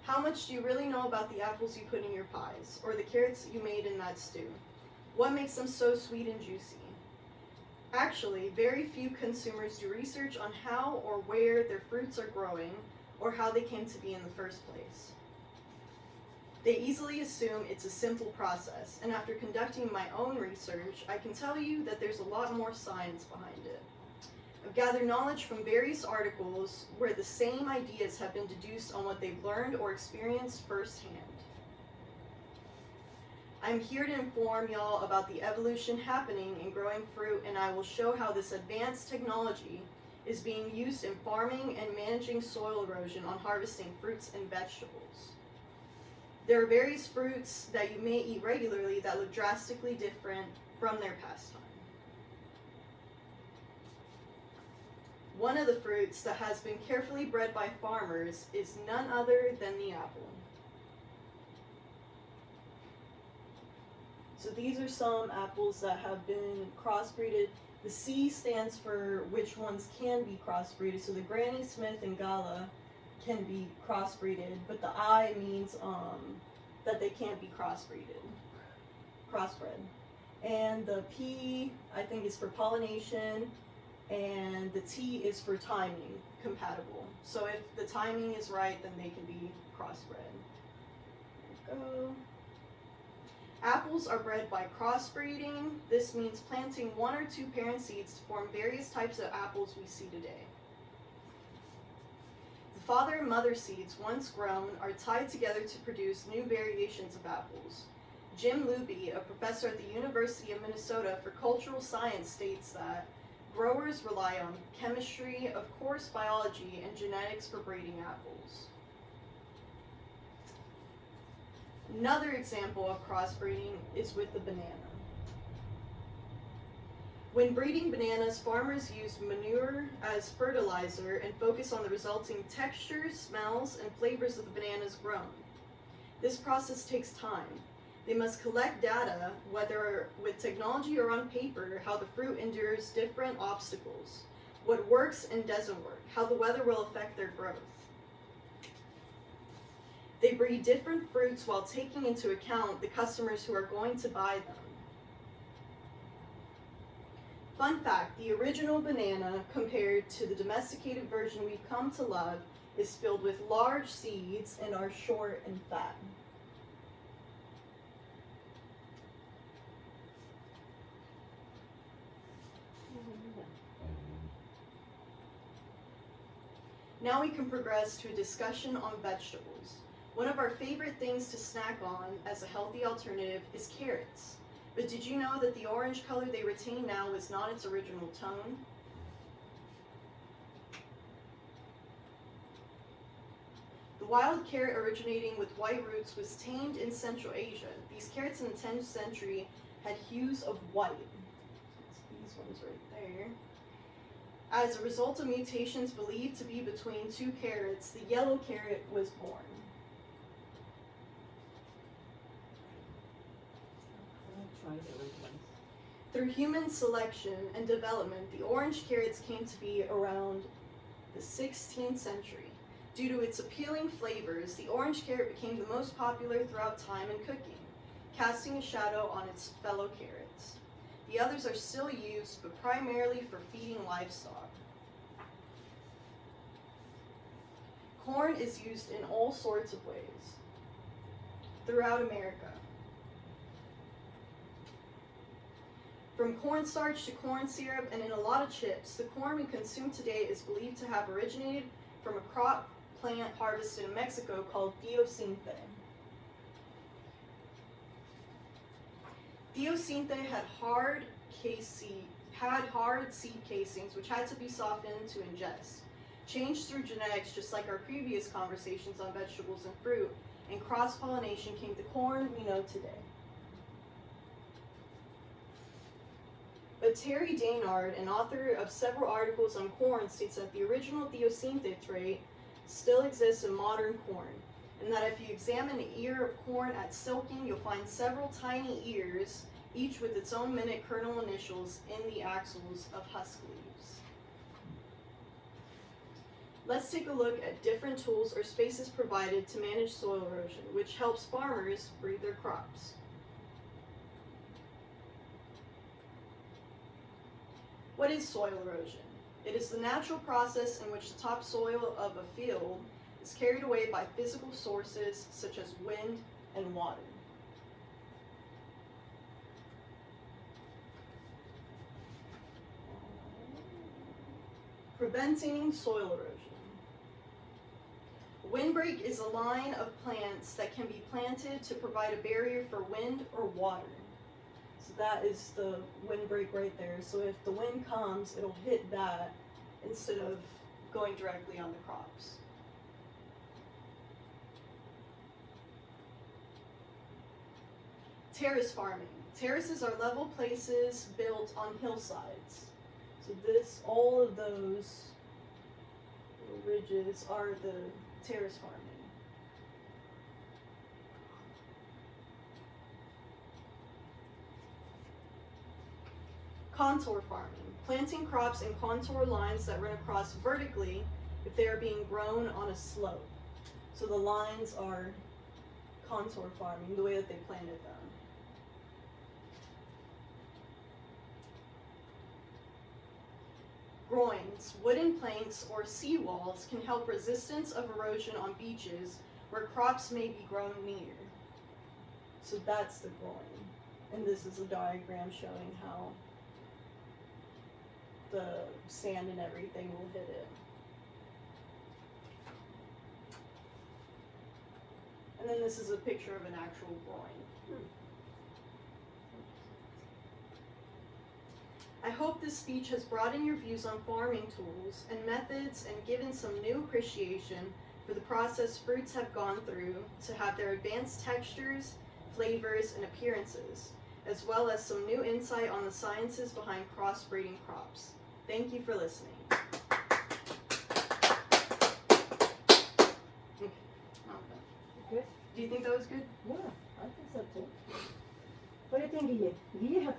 How much do you really know about the apples you put in your pies, or the carrots you made in that stew? What makes them so sweet and juicy? Actually, very few consumers do research on how or where their fruits are growing, or how they came to be in the first place. They easily assume it's a simple process, and after conducting my own research, I can tell you that there's a lot more science behind it. I've gathered knowledge from various articles where the same ideas have been deduced on what they've learned or experienced firsthand. I'm here to inform y'all about the evolution happening in growing fruit, and I will show how this advanced technology is being used in farming and managing soil erosion on harvesting fruits and vegetables. There are various fruits that you may eat regularly that look drastically different from their pastime. One of the fruits that has been carefully bred by farmers is none other than the apple. So these are some apples that have been crossbreeded. The C stands for which ones can be crossbreeded. So the Granny Smith and Gala can be crossbreeded, but the I means that they can't be crossbred. And the P, I think, is for pollination, and the T is for timing compatible. So if the timing is right, then they can be crossbred. There we go. Apples are bred by crossbreeding. This means planting one or two parent seeds to form various types of apples we see today. The father and mother seeds, once grown, are tied together to produce new variations of apples. Jim Luby, a professor at the University of Minnesota for cultural science, states that growers rely on chemistry, of course biology, and genetics for breeding apples. Another example of crossbreeding is with the banana. When breeding bananas, farmers use manure as fertilizer and focus on the resulting textures, smells, and flavors of the bananas grown. This process takes time. They must collect data, whether with technology or on paper, how the fruit endures different obstacles, what works and doesn't work, how the weather will affect their growth. They breed different fruits while taking into account the customers who are going to buy them. Fun fact, the original banana, compared to the domesticated version we've come to love, is filled with large seeds and are short and fat. Now we can progress to a discussion on vegetables. One of our favorite things to snack on as a healthy alternative is carrots. But did you know that the orange color they retain now is not its original tone? The wild carrot originating with white roots was tamed in Central Asia. These carrots in the 10th century had hues of white. These ones right there. As a result of mutations believed to be between two carrots, the yellow carrot was born. Through human selection and development, the orange carrots came to be around the 16th century. Due to its appealing flavors, the orange carrot became the most popular throughout time in cooking, casting a shadow on its fellow carrots. The others are still used, but primarily for feeding livestock. Corn is used in all sorts of ways throughout America. From cornstarch to corn syrup and in a lot of chips, the corn we consume today is believed to have originated from a crop plant harvested in Mexico called Diosinte. Diosinte had hard seed casings which had to be softened to ingest. Changed through genetics, just like our previous conversations on vegetables and fruit, and cross-pollination came to corn we know today. But Terry Daynard, an author of several articles on corn, states that the original Diosinte trait still exists in modern corn, and that if you examine an ear of corn at silking, you'll find several tiny ears, each with its own minute kernel initials in the axils of husk leaves. Let's take a look at different tools or spaces provided to manage soil erosion, which helps farmers breed their crops. What is soil erosion? It is the natural process in which the topsoil of a field is carried away by physical sources such as wind and water. Preventing soil erosion. A windbreak is a line of plants that can be planted to provide a barrier for wind or water. So that is the windbreak right there. So if the wind comes, it'll hit that instead of going directly on the crops. Terrace farming. Terraces are level places built on hillsides. So all of those ridges are the terrace farming. Contour farming. Planting crops in contour lines that run across vertically if they are being grown on a slope. So the lines are contour farming, the way that they planted them. Groins, wooden planks, or seawalls can help resistance of erosion on beaches where crops may be grown near. So that's the groin. And this is a diagram showing how the sand and everything will hit it. And then this is a picture of an actual groin. I hope this speech has broadened your views on farming tools and methods and given some new appreciation for the process fruits have gone through to have their advanced textures, flavors, and appearances, as well as some new insight on the sciences behind crossbreeding crops. Thank you for listening. Okay. Good? Do you think that was good? Yeah, I think so too. What do you think, Guille? Guille have